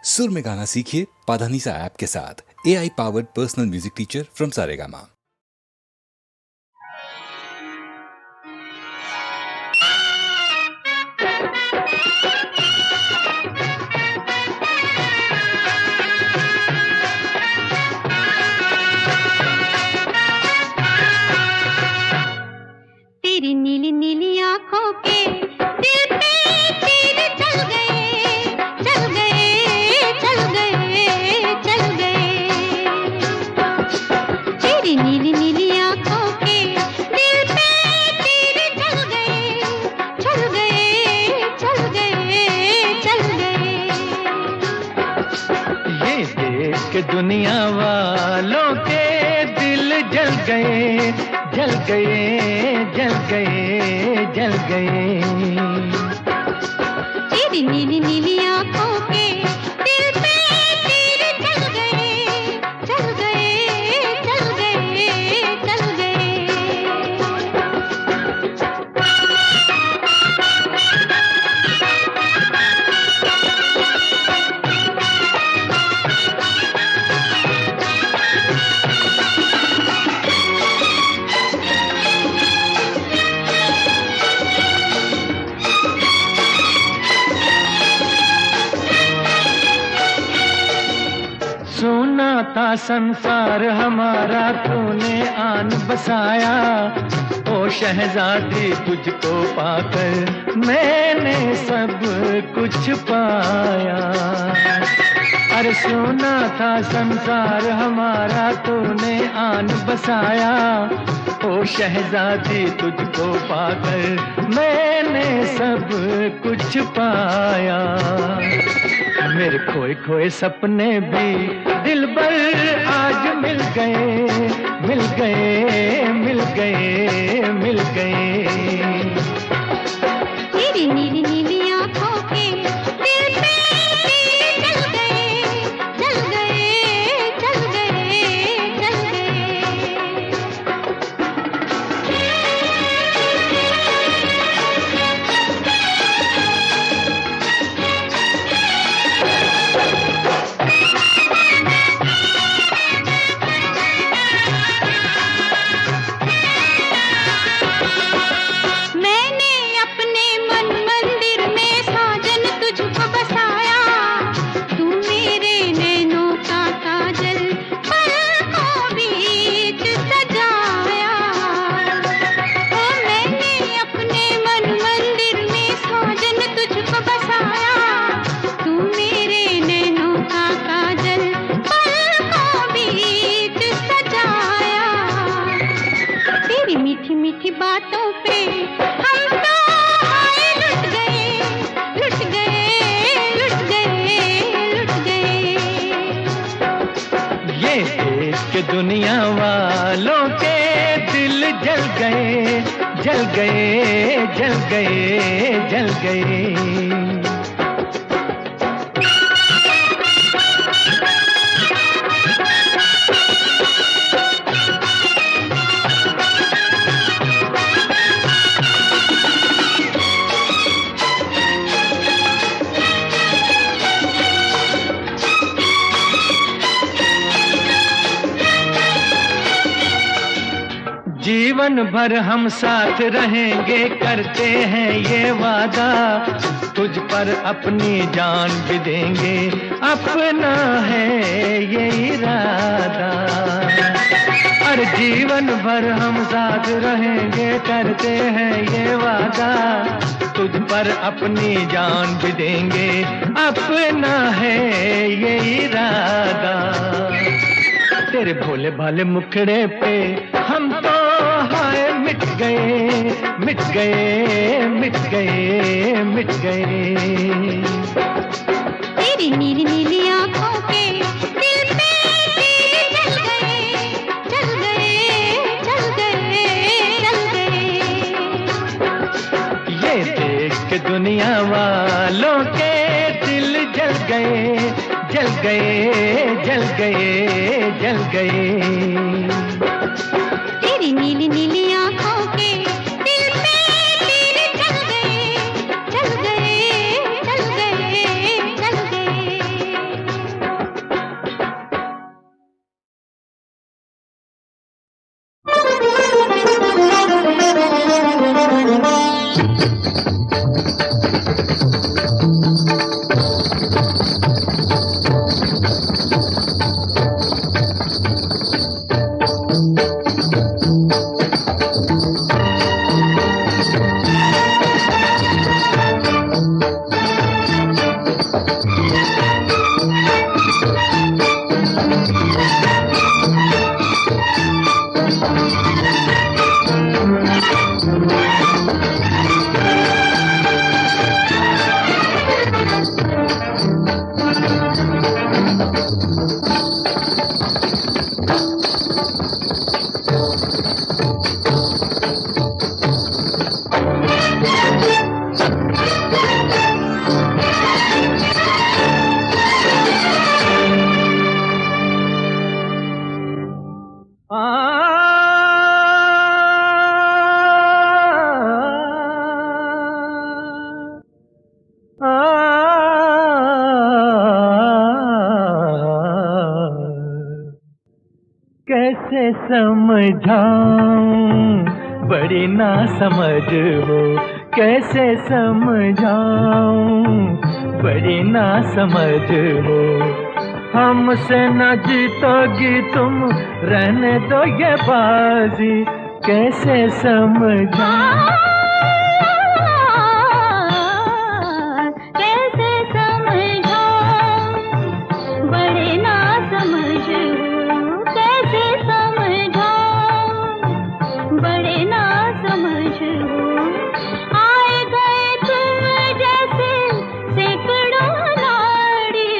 सुर में गाना सीखिए पाधानीसा ऐप के साथ। AI powered personal music teacher from Saregama. तेरी नीली नीली आंखों के दिल पे तीर चल गए, चल गए, चल गए, चल गए। तेरी नीली नीली आंखों के दिल पे तीर चल गए, चल गए, चल गए, चल गए। ये देख के दुनिया वालों के दिल जल गए, जल गए, जल गए, जल गए। तेरी नीली नीली आंखों के दिल पे तीर चल गए, चल गए, चल गए, चल गए। सोना था संसार हमारा, तूने आन बसाया। ओ शहजादी तुझको पाकर मैंने सब कुछ पाया। अरे सोना था संसार हमारा, तूने आन बसाया। ओ शहजादी तुझको पाकर मैंने सब कुछ पाया। मेरे खोए खोए सपने भी दिलबर आज मिल गए, मिल गए, मिल गए, मिल गए। तेरी नीली नीली आंखों के दिल पे तीर चल गए, चल गए, चल गए, चल गए। मैंने अपने मन मंदिर में साजन तुझको बसाया। तू मेरे नैनों का काजल पलकों बीच सजाया। ओ मैंने अपने मन मंदिर में साजन तुझको बसाया। तू मेरे नैनों का काजल पलकों बीच सजाया। तेरी मीठी मीठी बातों पे हम तो हाय लुट गए, लुट गए, लुट गए, लुट गए। ये देख के दुनिया वालों के दिल जल गए, जल गए, जल गए, जल गए। जीवन भर हम साथ रहेंगे, करते हैं ये वादा। तुझ पर अपनी जान भी देंगे, अपना है ये इरादा। अरे जीवन भर हम साथ रहेंगे, करते हैं ये वादा। तुझ पर अपनी जान भी देंगे, अपना है ये इरादा। तेरे भोले भाले मुखड़े पे हम तो हाय मिट गए, मिट गए, मिट गए, मिट गए। तेरी नीली नीली आंखों के दिल पे तीर चल गए, चल गए, चल गए, चल गए। ये देख के दुनिया वालों के दिल जल गए, जल गए, जल गए, जल गए। तेरी नीली नीली आंखों के दिल पे तीर चल गए, चल गए, चल गए, चल गए। कैसे समझाऊं बड़ी ना समझ हो, कैसे समझाऊं बड़ी ना समझ हो। हमसे न जीतोगी तुम, रहने दो ये बाजी, कैसे समझाऊं। कैसे समझाऊं बड़े ना समझ हो, कैसे समझाऊं बड़े ना समझ हो। आए गए तुम जैसे सैकड़ों नाड़ी,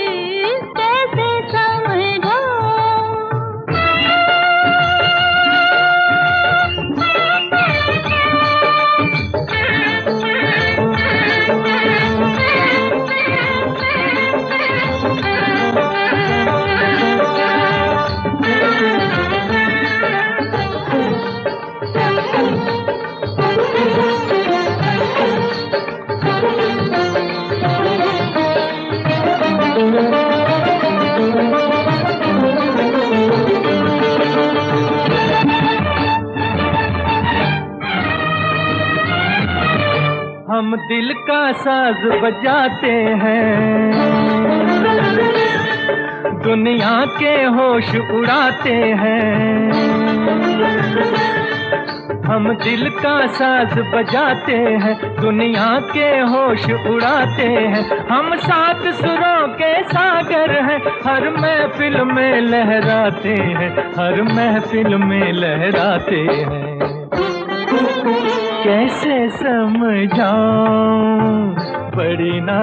कैसे हम दिल का साज बजाते हैं, दुनिया के होश उड़ाते हैं। हम दिल का साज बजाते हैं, दुनिया के होश उड़ाते हैं। हम सात सुरों के सागर हैं, हर महफिल में लहराते हैं, हर महफिल में लहराते हैं। कैसे समझाऊं बड़ी ना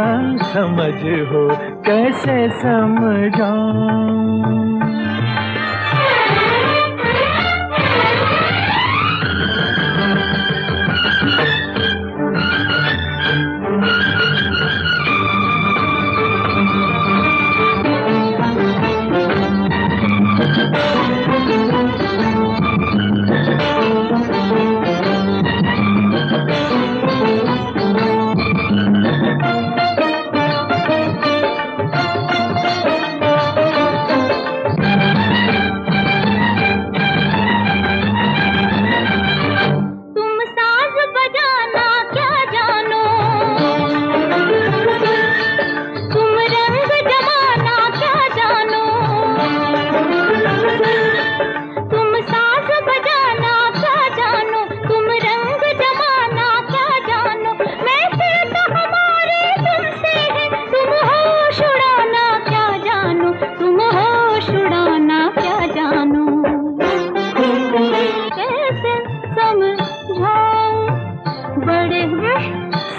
समझ हो, कैसे समझाऊं।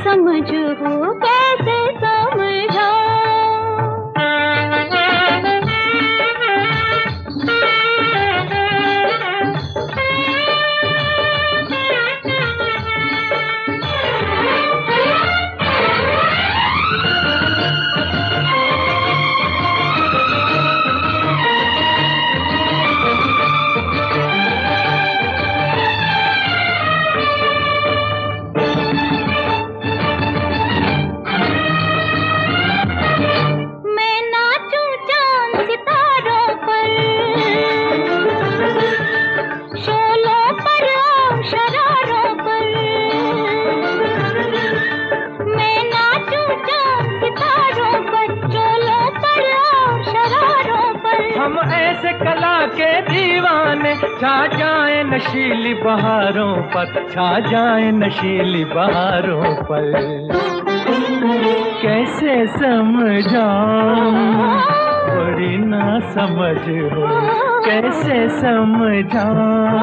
समझ हो, कैसे हम ऐसे कला के दीवाने, छा जाए नशीली बहारों पर, छा जाए नशीली बहारों पर। कैसे समझाऊं बड़ी ना समझ हो, कैसे समझाऊं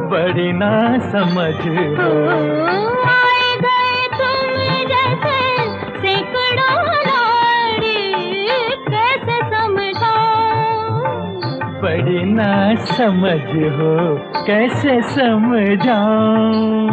बड़ी ना समझ हो। आए गए तुम जैसे सैकड़ों नाड़ी, बड़ी ना समझ हो, कैसे समझाऊं।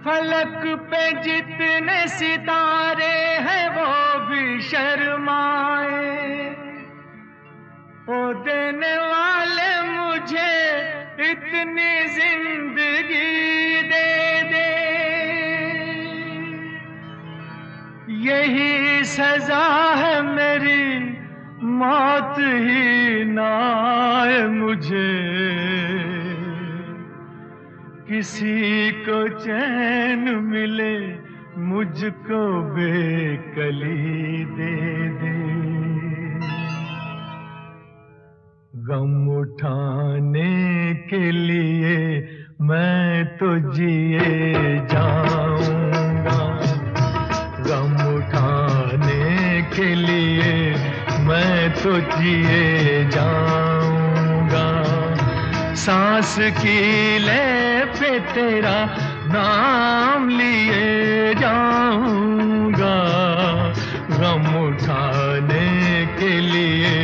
फलक पे जितने सितारे हैं वो भी शर्माए, ओ देने वाले मुझे इतनी जिंदगी दे दे। यही सजा है मेरी, मौत ही ना आए मुझे। किसी को चैन मिले, मुझको बेकली दे दे। गम उठाने के लिए मैं तो जिए जाऊंगा, गम उठाने के लिए मैं तो जिए जाऊंगा। सांस की ले पे तेरा नाम लिए जाऊंगा, गम उठाने के लिए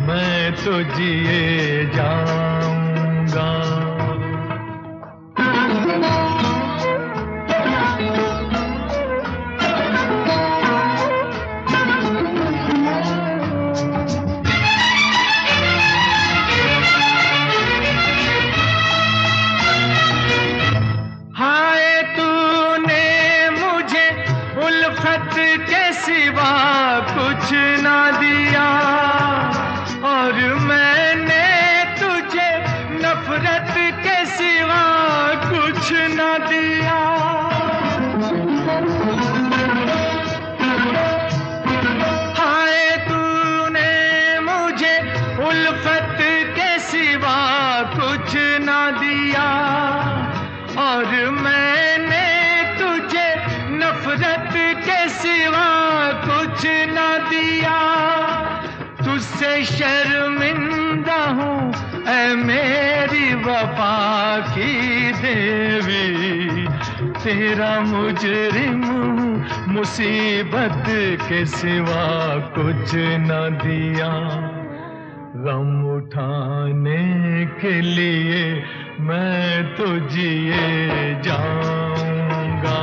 मैं तो जिए जाऊंगा। कुछ ना दिया और मैंने तुझे नफरत के सिवा कुछ ना दिया। हाय तूने मुझे उल्फत के सिवा कुछ ना दिया और मैंने तुझे नफरत के सिवा कुछ ना दिया। तुझसे शर्मिंदा हूँ ऐ मेरी वफा की देवी, तेरा मुजरिम हूँ मुसीबत के सिवा कुछ ना दिया। गम उठाने के लिए मैं तो जिए जाऊंगा,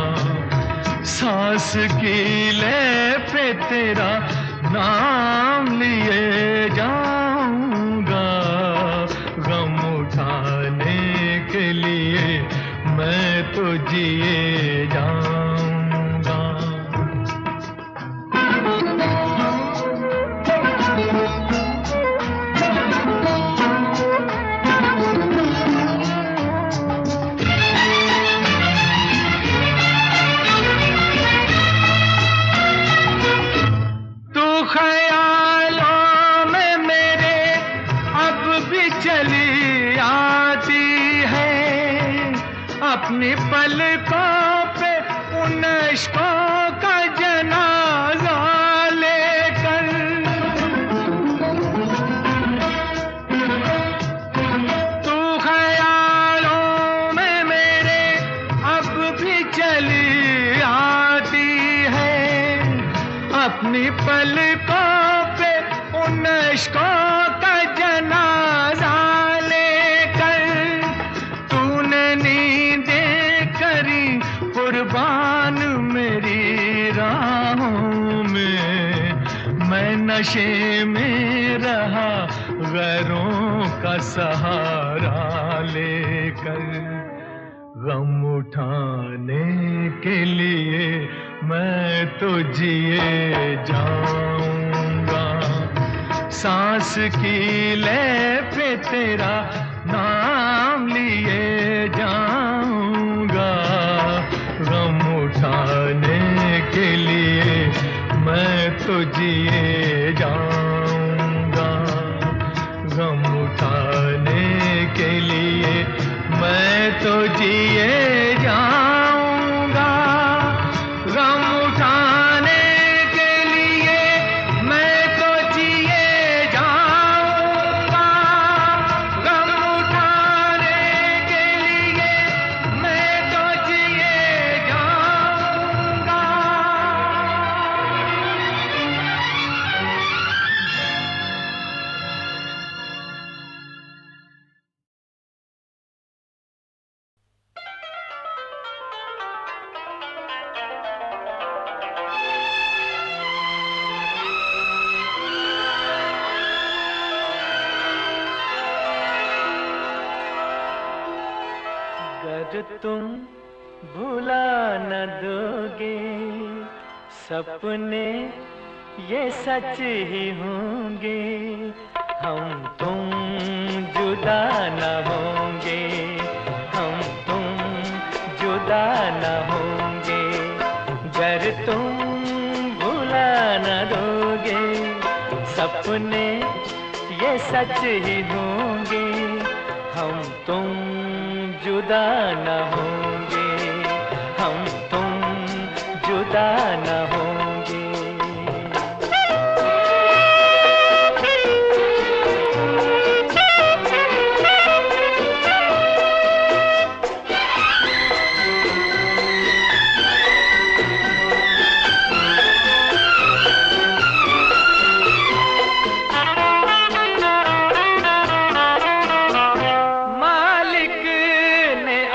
सांस की ले पे तेरा नाम लिए जाऊंगा। गम उठाने के लिए मैं तो जिए जाऊंगा। अपनी पलकों पे उन इश्कों का जनाजा लेकर, तू ख्यालों में मेरे अब भी चली आती है। अपनी पलकों पे उन इश्कों का जनाजा कुर्बान मेरी राहों में, मैं नशे में रहा गैरों का सहारा लेकर। गम उठाने के लिए मैं तो जिए जाऊंगा, सांस की ले पे तेरा नाम लिए जाऊंगा। गम उठाने के लिए मैं तो जिए जाऊंगा, गम उठाने के लिए मैं तो जिए जाऊंगा। गम उठाने के लिए मैं तो जिए जाऊंगा, गम उठाने के लिए मैं तो जिए जाऊंगा। अगर तुम भुला न दोगे सपने ये सच ही होंगे, हम तुम जुदा न होंगे, हम तुम जुदा न होंगे। अगर तुम भुला न दोगे सपने ये सच ही होंगे, हम तुम जुदा न होंगे, हम तुम जुदा न होंगे।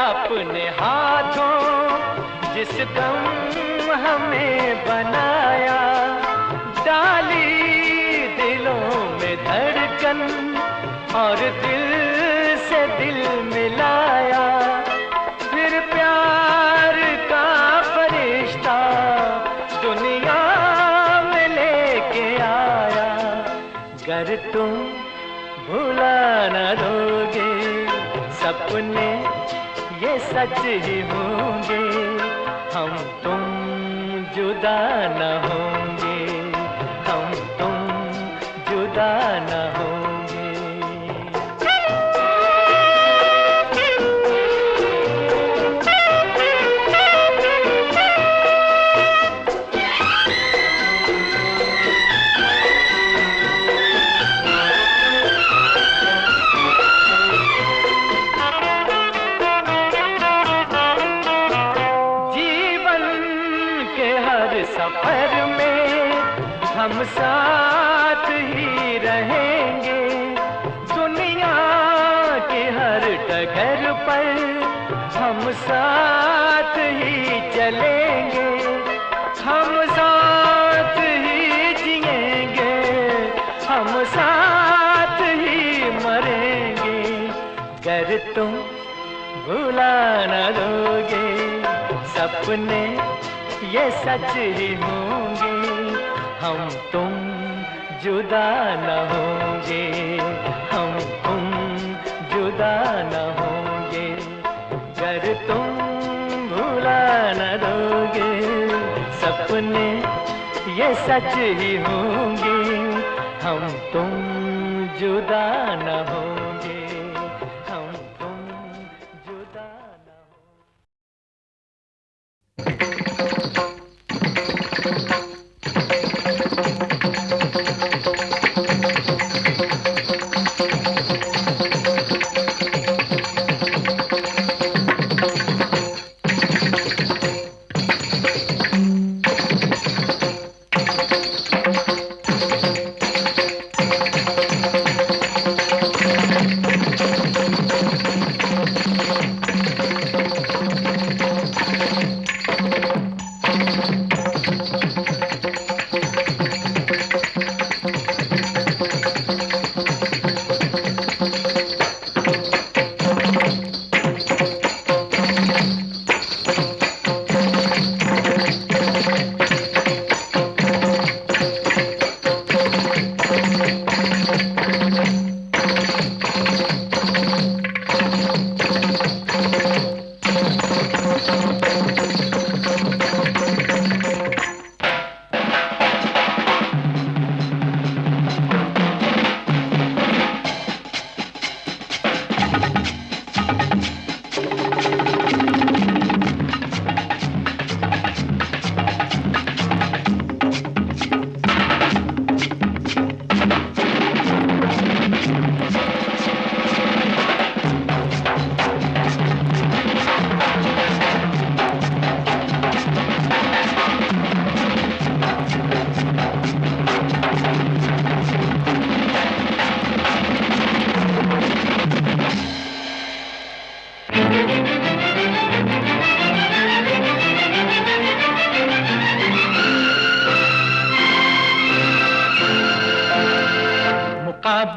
अपने हाथों जिस गम हमें बनाया, डाली दिलों में धड़कन और दिल से दिल मिलाया, फिर प्यार का फरिश्ता दुनिया में लेके आया। अगर तुम भुला न दोगे सपने ये सच ही होंगे, हम तुम जुदा न होंगे, हम तुम जुदा न होंगे। सफर में हम साथ ही रहेंगे, दुनिया के हर डगर पर हम साथ ही चलेंगे, हम साथ ही जिएंगे, हम साथ ही मरेंगे। अगर तुम भुला न दोगे सपने ये सच ही होंगे, हम तुम जुदा न होंगे, हम तुम जुदा न होंगे। अगर तुम भुला न दोगे सपने ये सच ही होंगे, हम तुम जुदा न होंगे, हम तुम जुदा न होंगे।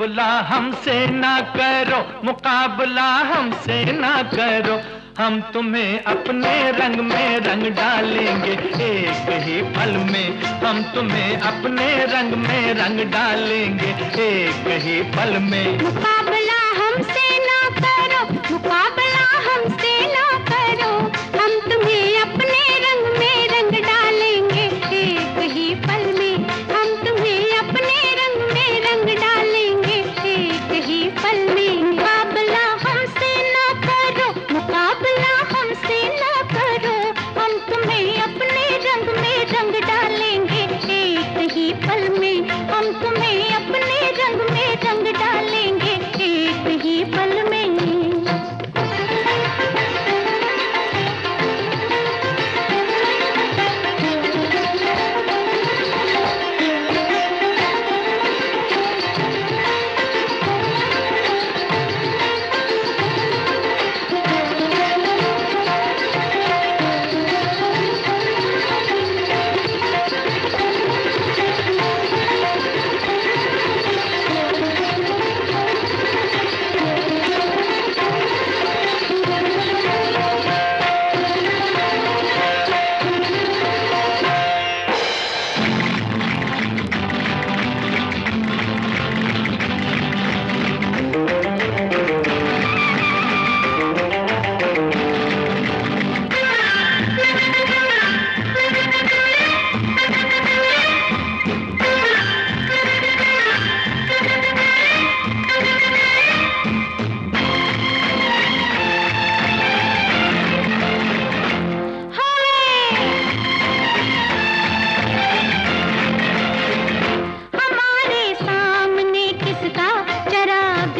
मुकाबला हमसे ना करो, मुकाबला हमसे ना करो, हम तुम्हें अपने रंग में रंग डालेंगे एक ही पल में, हम तुम्हें अपने रंग में रंग डालेंगे एक ही पल में। मुकाबला हमसे ना करो, मुकाबला हमसे ना करो, हम तुम्हें अपने रंग में रंग डालेंगे एक ही पल में, हम तुम्हें अपने रंग में रंग डालेंगे एक ही पल में। मुकाबला हमसे ना करो, मुकाबला हमसे ना करो, हम तुम्हें अपने रंग में रंग डालेंगे एक ही पल में, हम तुम्हें अपने रंग में रंग डालेंगे एक ही पल में।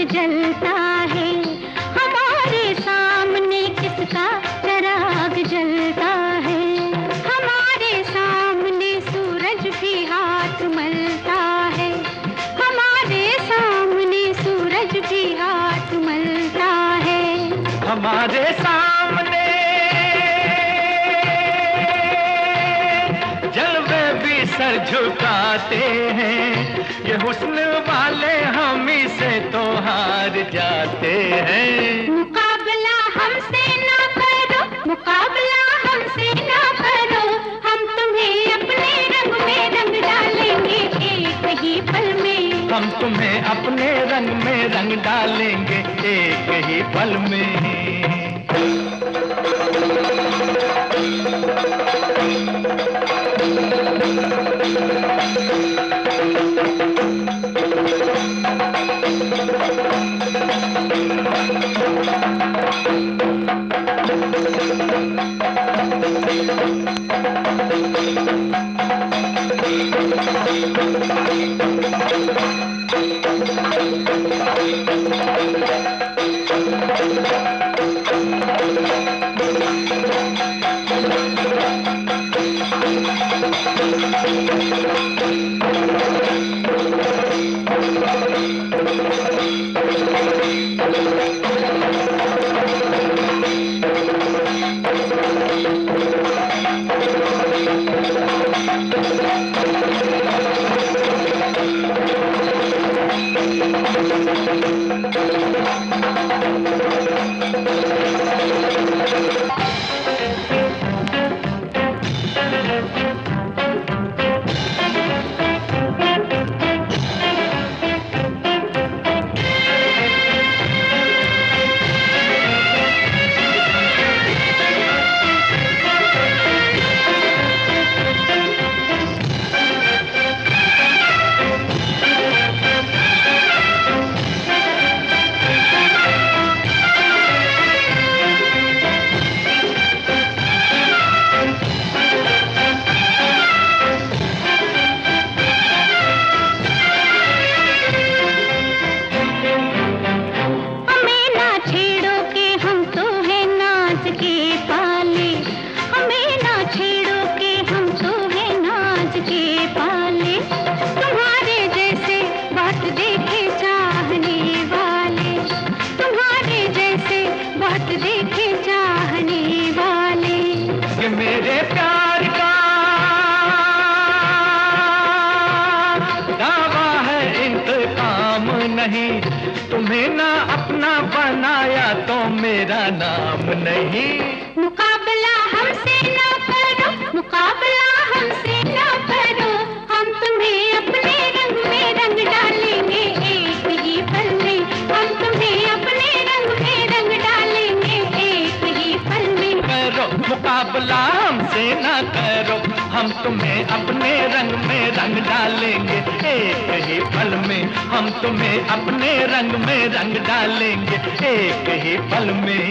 जलता है हमारे सामने, किसका चराग जलता है हमारे सामने, सूरज भी हाथ मलता है हमारे सामने, सूरज भी हाथ मलता है हमारे सामने, जलवे भी सर झुकाते हैं, ये हुस्न वाले हम ही से तो हार जाते हैं। मुकाबला हमसे ना करो, मुकाबला हमसे ना करो, हम तुम्हें अपने रंग में रंग डालेंगे एक ही पल में, हम तुम्हें अपने रंग में रंग डालेंगे एक ही पल में। नहीं, तुम्हें ना अपना बनाया तो मेरा नाम नहीं। मुकाबला हमसे ना करो, मुकाबला हमसे ना करो, हम तुम्हें अपने रंग में रंग डालेंगे एक ही पल में, हम तुम्हें अपने रंग में रंग डालेंगे एक ही पल में। करो मुकाबला हमसे ना करो, हम तुम्हें अपने रंग में रंग डालेंगे एक ही पल में, हम तुम्हें अपने रंग में रंग डालेंगे एक ही पल में।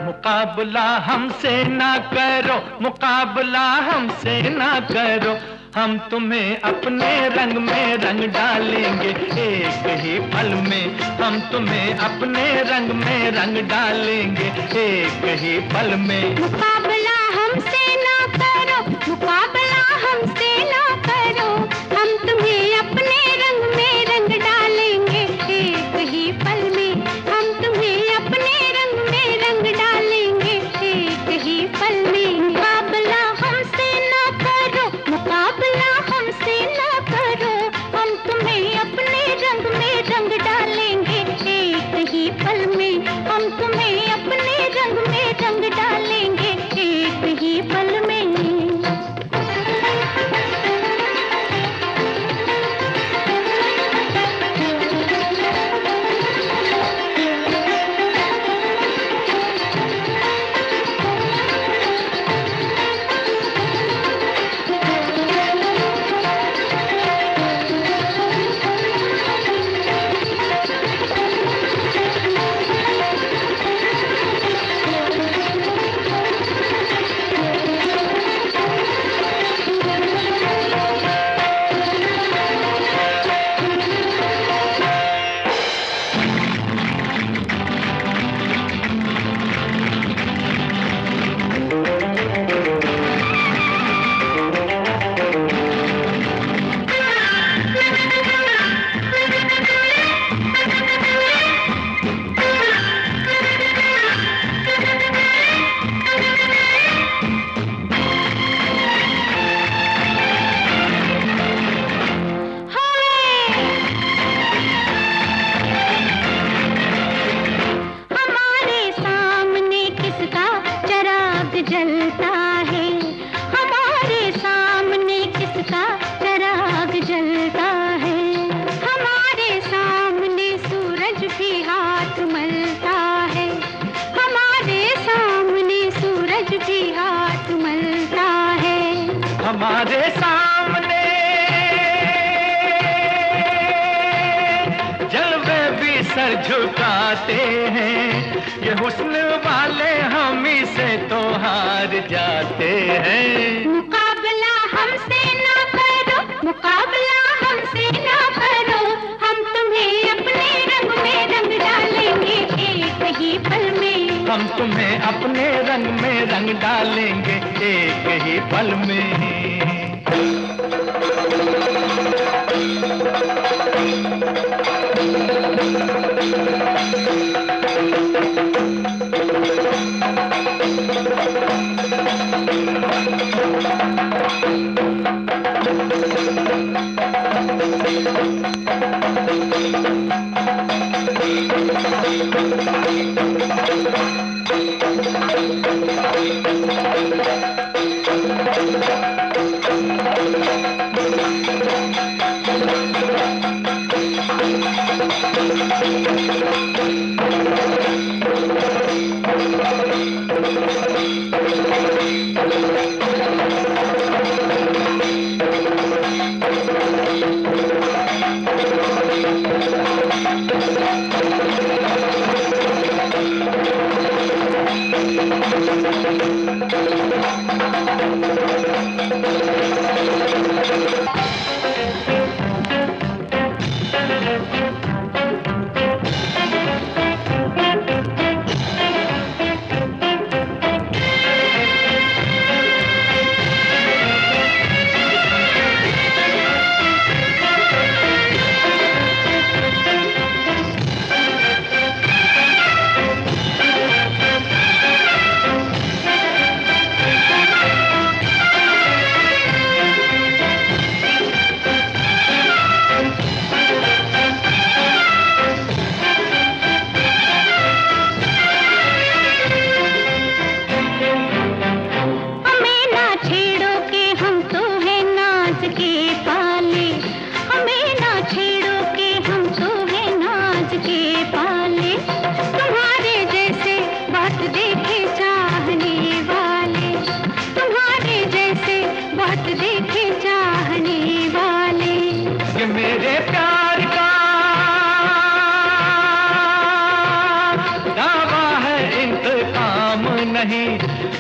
मुकाबला हमसे ना करो, मुकाबला हमसे ना करो, हम तुम्हें अपने रंग में रंग डालेंगे एक ही पल में, हम तुम्हें अपने रंग में रंग डालेंगे एक ही पल में। मुकाबला हमसे ना करो, मुकाबला हमसे ना करो, हम तुम्हें अपने रंग में रंग डालेंगे एक ही पल में, हम तुम्हें अपने रंग में रंग डालेंगे एक ही पल में। मुकाबला हमसे ना करो, मुकाबला हमसे ना करो, हम तुम्हें अपने रंग में रंग डालेंगे एक ही पल में, हम तुम्हें अपने रंग में रंग डालेंगे एक ही पल में। हमारे सामने जलवे भी सर झुकाते हैं, ये हुस्न वाले हम ही से तो हार जाते हैं। मुकाबला हमसे ना करो, मुकाबला हमसे ना करो, हम तुम्हें अपने रंग में रंग डालेंगे एक ही पल में। हम तुम्हें अपने रंग में रंग डालेंगे एक ही पल में।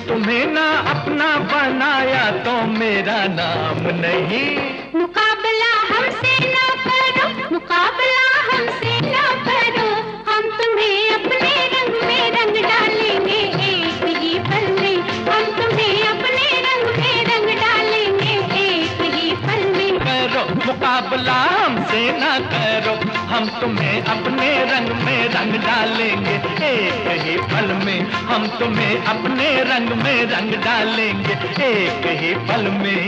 तुम्हें ना अपना बनाया तो मेरा नाम नहीं। मुकाबला हमसे ना करो, मुकाबला हमसे ना करो, हम तुम्हें अपने रंग में रंग डालेंगे एक ही पल में। हम तुम्हें अपने रंग में रंग डालेंगे एक ही पल में। करो मुकाबला हमसे ना करो, हम तुम्हें अपने रंग में रंग डालेंगे एक ही पल में। हम तुम्हें अपने रंग में रंग डालेंगे एक ही पल में।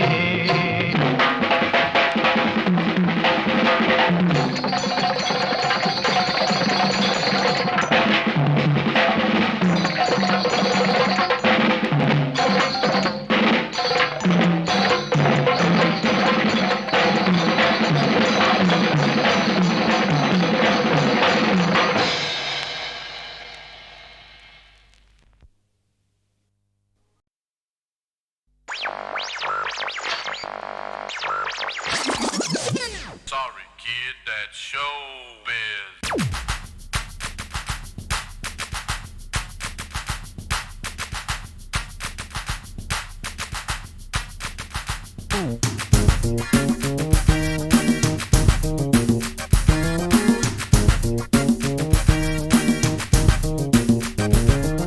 Sorry, kid, that's showbiz.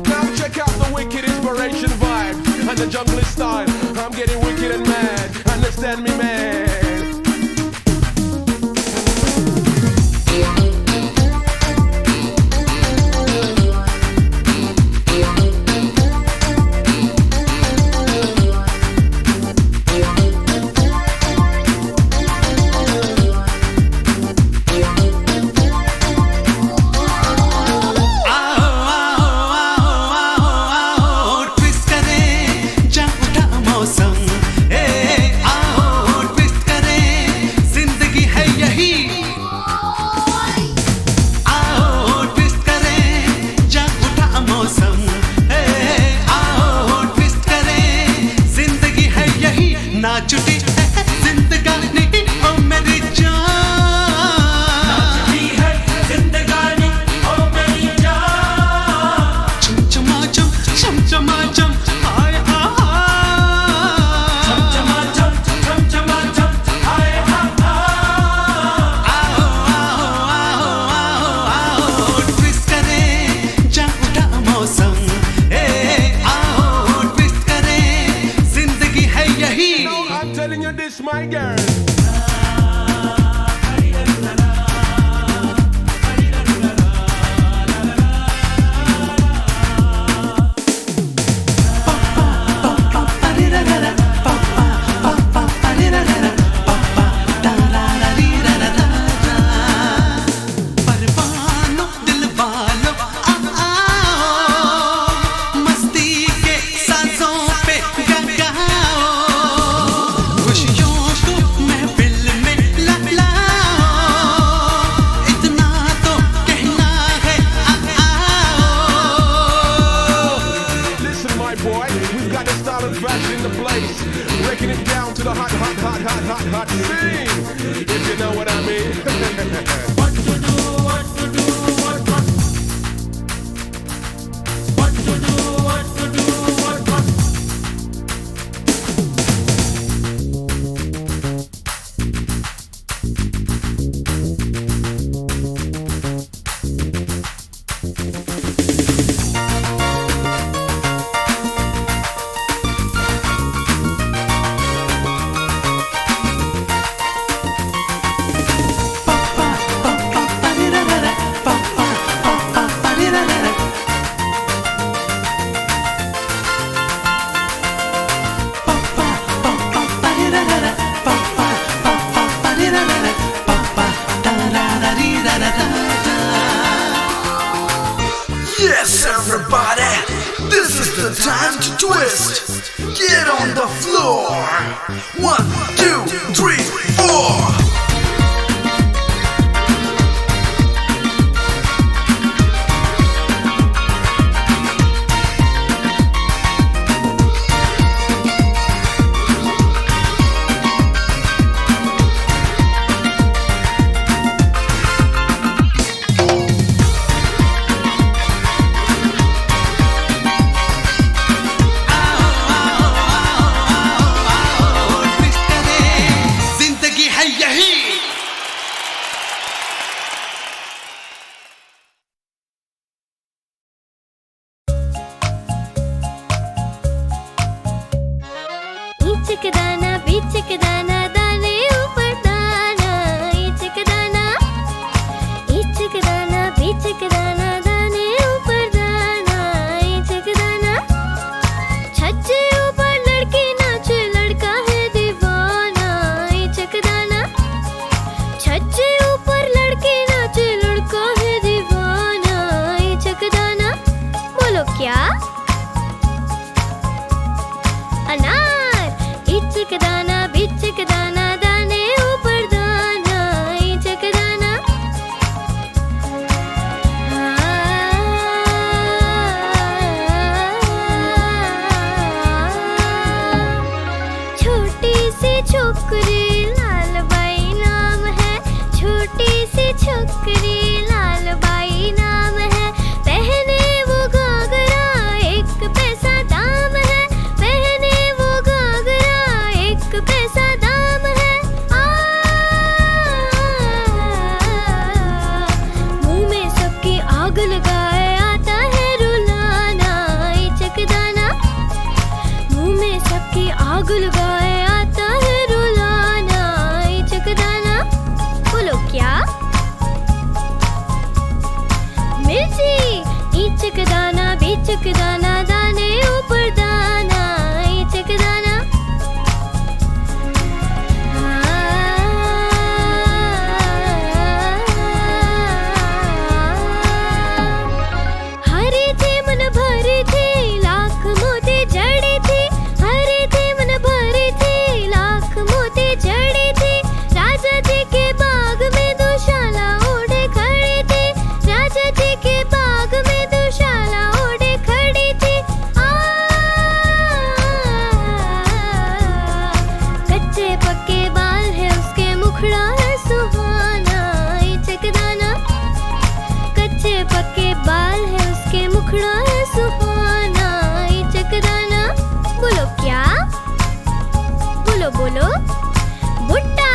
Now check out the wicked inspiration vibes and the jungle style. I'm getting wicked and mad. Understand me, man? Twist करे जब hot, hot scene. If you know what I mean. Yes, everybody, this is the time to twist. Get on the floor. 1, 2, 3, 4. इचक दाना बीचक दाना दाने ऊपर दाना इचक दाना बीचक दाना दाने ऊपर दाना इचक दाना छज्जे ऊपर लड़की नाचे लड़का है दीवाना इचक दाना छज्जे ऊपर लड़की नाचे लड़का है दीवाना इचक दाना बोलो क्या अनार इचक दाना बीचक दाना दाने ऊपर दाना इचक दाना छोटी सी छोकरी लाल बाई नाम है छोटी सी छोकरी लाल बाई नाम है पहने वो घाघरा एक पैसा दाम है पहने वो घाघरा एक पैसा दाम है मुंह में सबकी आग लगाए आता है रुलाना इचक दाना मुंह में सबकी आग लगाए आता है रुलाना इचक दाना बोलो क्या मिर्ची इचक दाना बीचक दाना दाने ऊपर दाना इचक दाना हरी थी मन भरी थी लाख मोती जड़ी थी हरी थी मन भरी थी लाख मोती जड़ी थी राजा जी के बाग में दुशाला ओढ़े खड़ी थी राजा जी के बाग में दुशाला ओढ़े खड़ी थी कच्चे पक्के बाल है उसके मुखड़ा है सुहाना इचक दाना कच्चे पक्के बाल है उसके मुखड़ा है सुहाना इचक दाना बोलो क्या बोलो बोलो भुट्टा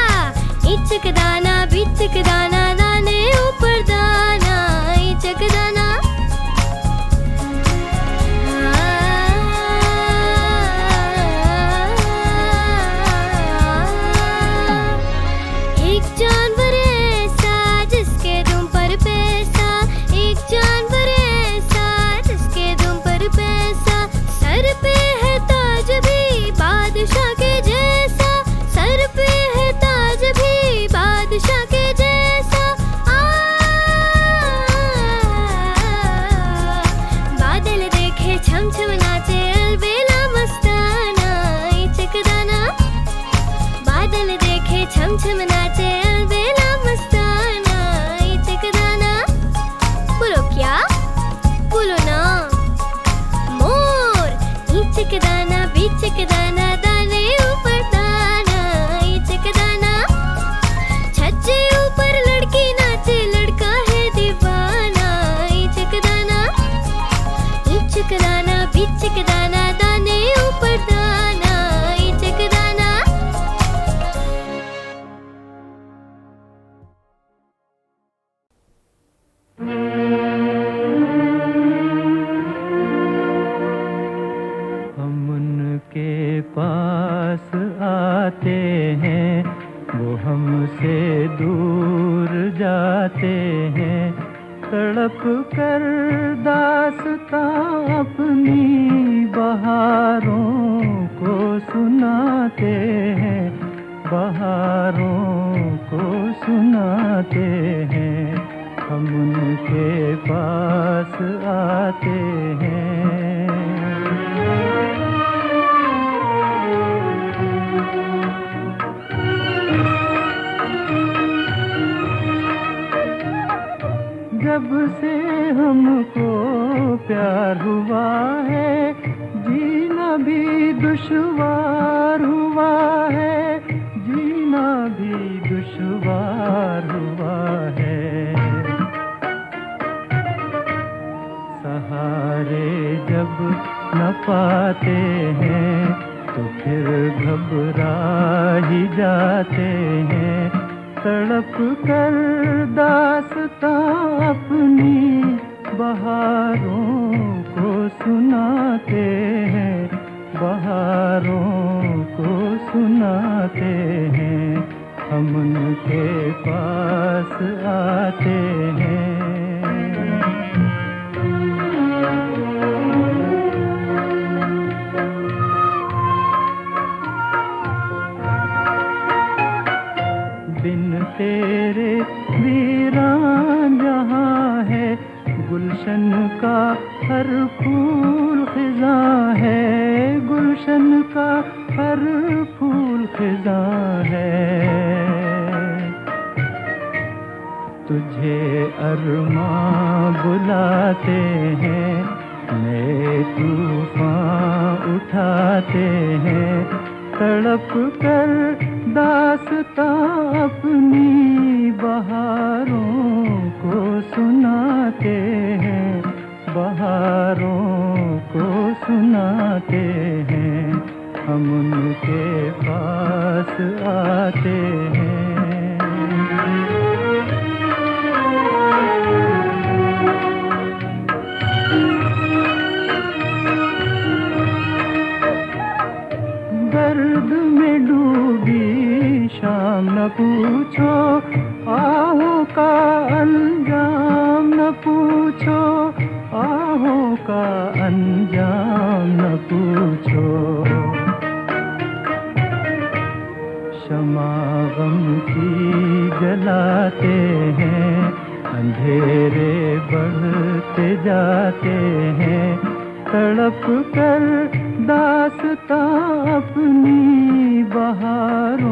इचक दाना बीचक दाना दाने ऊपर दाना इचक दाना एक जानवर ऐसा जिसके दुम पर पैसा एक जानवर ऐसा जिसके दुम पर पैसा सर पे है ताज भी बादशाह के जैसा सर पे है ताज भी बादशाह के जैसा बादल देखे छम छम नाचे अलबेला मस्ताना इचक दाना बादल देखे छम छम नाचे अलबेला मस्ताना इचक दाना बोलो क्या बोलो ना मोर इचक दाना बीचक दाना दाने ऊपर दाना इचक आते हैं वो हमसे दूर जाते हैं, तड़प कर दास्तां अपनी बहारों को सुनाते हैं, बहारों को सुनाते हैं, हम उनके पास आते हैं। जब से हमको प्यार हुआ है, जीना भी दुश्वार हुआ है, जीना भी दुश्वार हुआ है। सहारे जब न पाते हैं तो फिर घबरा ही जाते हैं, तड़प कर दास्तां अपनी बहारों को सुनाते हैं, बहारों को सुनाते हैं, हम उनके पास आते हैं। बिन तेरे वीरान जहाँ है, गुलशन का हर फूल खिज़ां है, गुलशन का हर फूल खिज़ां है। तुझे अरमां बुलाते हैं, नए तूफान उठाते हैं, तड़प कर दास्तां अपनी बहारों को सुनाते हैं, बहारों को सुनाते हैं, हम उनके पास आते हैं। दर्द में डूबी शाम न पूछो, आहों का अंजाम न पूछो, आहों का अंजाम न पूछो। शमा गम की जलाते हैं, अंधेरे बढ़ते जाते हैं, तड़प कर दास्तां अपनी बहारों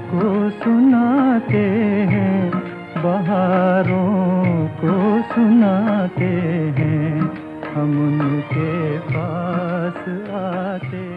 को सुनाते हैं, बहारों को सुनाते हैं, हम उनके पास आते हैं।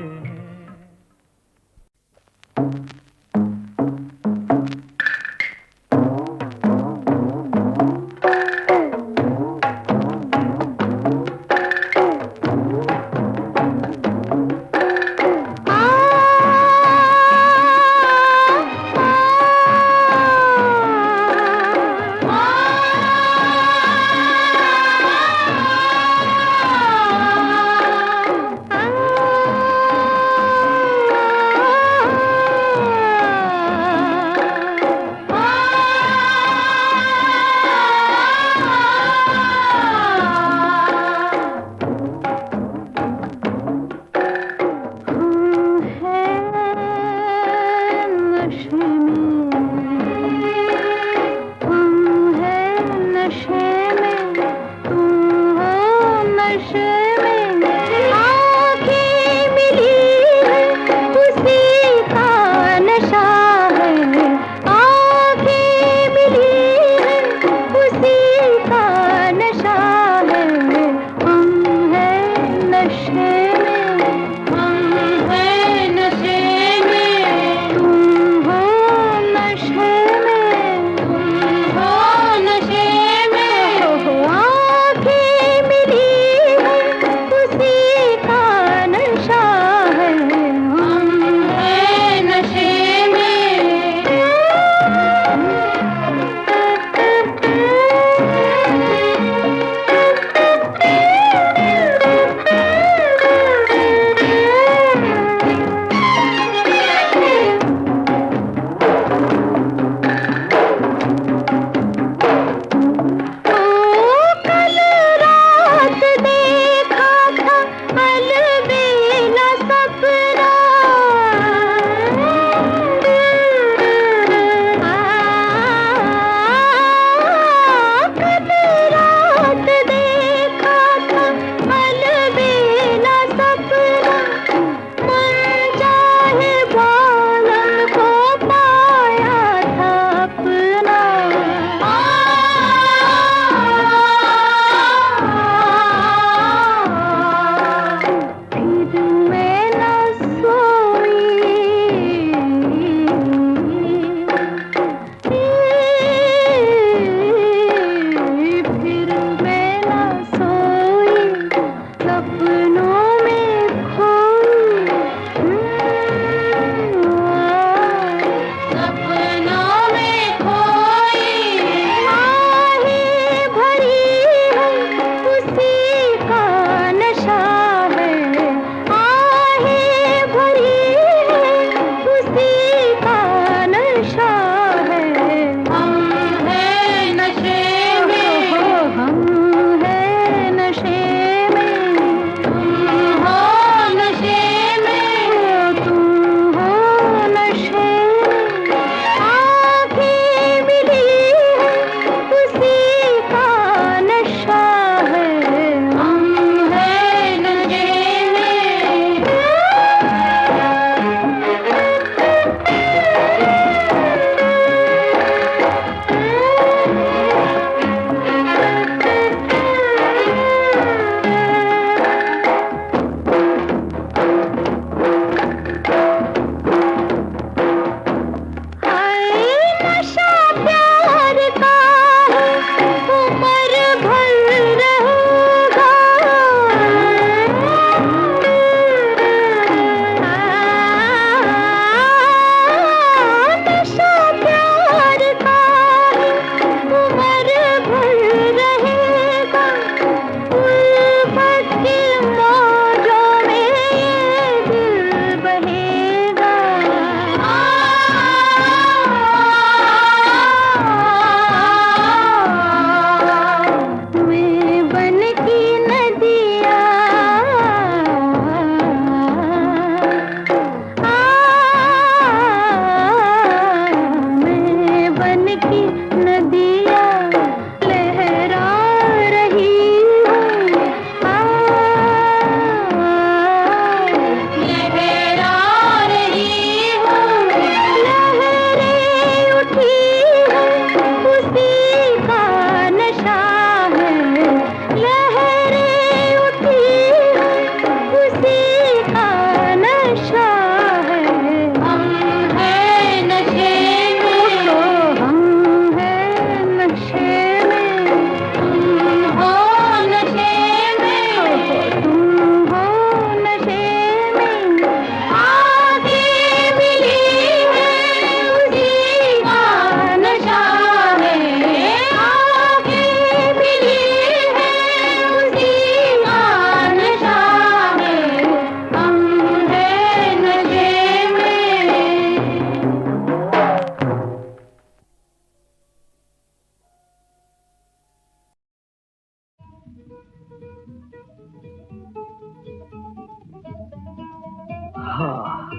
हाँ,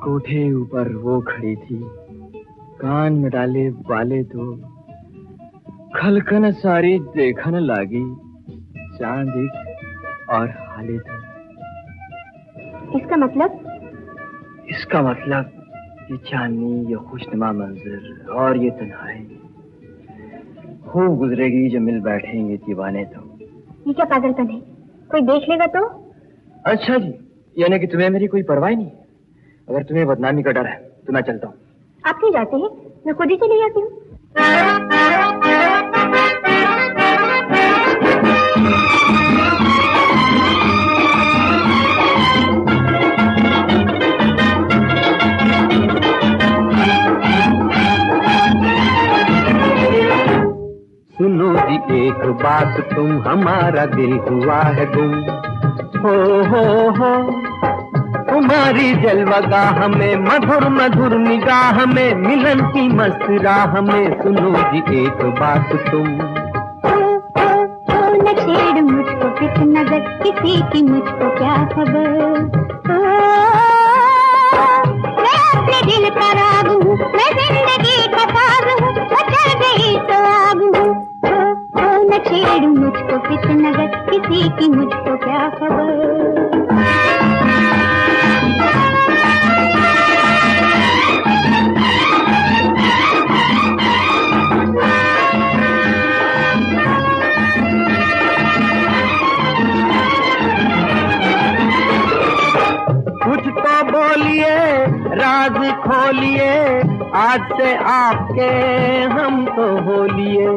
कोठे ऊपर वो खड़ी थी, कान में डाले वाले दो, खलकन सारी देखन लागी, चांद एक और हाले दो। इसका मतलब? इसका मतलब ये चांदनी, ये खुशनुमा मंजर और ये तन्हाई खूब गुजरेगी जब मिल बैठेंगे दीवाने तो। ये क्या पागलपन है? कोई देख लेगा तो? अच्छा जी, यानी कि तुम्हें मेरी कोई परवाह नहीं? अगर तुम्हें बदनामी का डर है तो मैं चलता हूँ। आप क्यों जाते हैं? मैं खुद ही चली जाती हूँ। सुनो जी एक बात, तुम हमारा दिल हुआ है गुम। हो तुम्हारी जलवगाह में, मधुर मधुर निगाह में, मिलन की मस्त राह में। सुनो जी एक बात तुम। न छेड़ मुझको किस नजर, किसी की मुझको क्या खबर। मैं अपने दिल का राग हूँ, मैं जिंदगी का साग हूँ, मैं चल गई तो आग हूँ। न छेड़ मुझको किस नजर, किसी की मुझको क्या खबर। कुछ तो बोलिए, राज खोलिए, आज से आपके हम तो होलिए।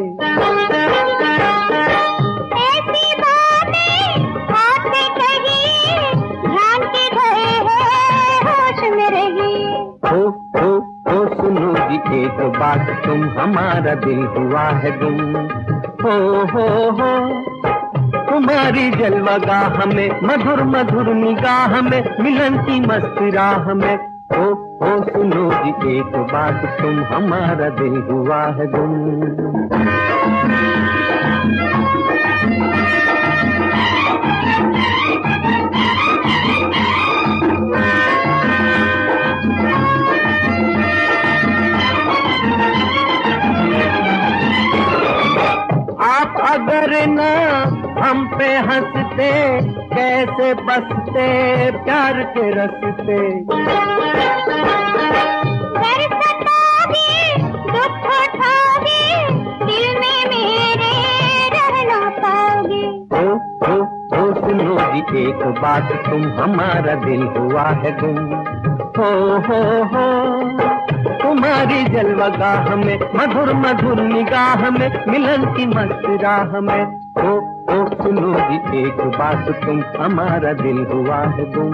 ऐसी बातें आपसे कहिए, ध्यान के गए हैं, होश में रहिए। हो सुनो जी एक बात, तुम हमारा दिल हुआ है गुम। हो तुम्हारी जलवगाह में, मधुर मधुर निगाह में, मिलन की मस्त राह में। हो सुनो जी एक बात, तुम हमारा दिल हुआ है गुम। आप अगर न हम पे हंसते, कैसे बसते प्यार के रस्ते। घर सताओगे, दुख उठाओगे, दिल में मेरे रह ना पाओगे। हो सुनो जी एक बात, तुम हमारा दिल हुआ है गुम। हो तुम्हारी जलवगाह में, मधुर मधुर निगाह में, मिलन की मस्त राह में। हो सुनो जी एक बात, तुम हमारा दिल हुआ है गुम।